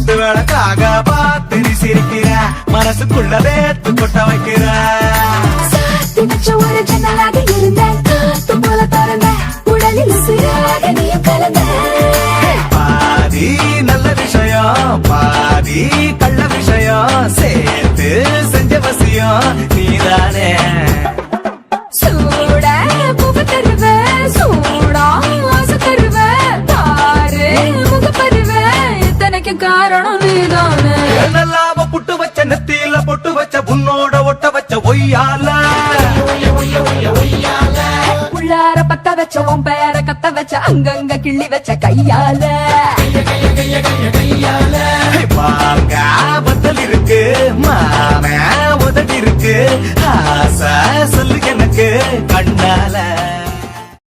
குத்து விளக்காக பார்த்து நீ சிரிக்கிற மனசுக்குள்ள வேத்து கொட்ட வைக்கிற சாத்தி வச்ச ஒரு ஜன்னலாக இருந்தேன் காத்து போல திறந்த உடலில் உசிராக நீயும் கலந்த பாதி நல்ல விஷயம் பாதி கள்ள விஷயம் சேர்த்து செஞ்ச வசியம் நீதானே சூட புக தருவ சூடா ஆசை தருவ தாரு முக பருவ இத்தனைக்கு காரணம் நீதானே என்னெல்லாம புட்டு வச்ச நெத்தியில பொட்டு வச்ச உன்னோட ஒட்ட வச்ச ஒய்யால உள்ளார பத்த வச்ச உன் பேர கத்த வச்ச அங்கங்க கிள்ளி வச்ச கையால வாங்க பத்தல் இருக்கு மாம உதடி இருக்கு ஆசை சொல்லு எனக்கு கண்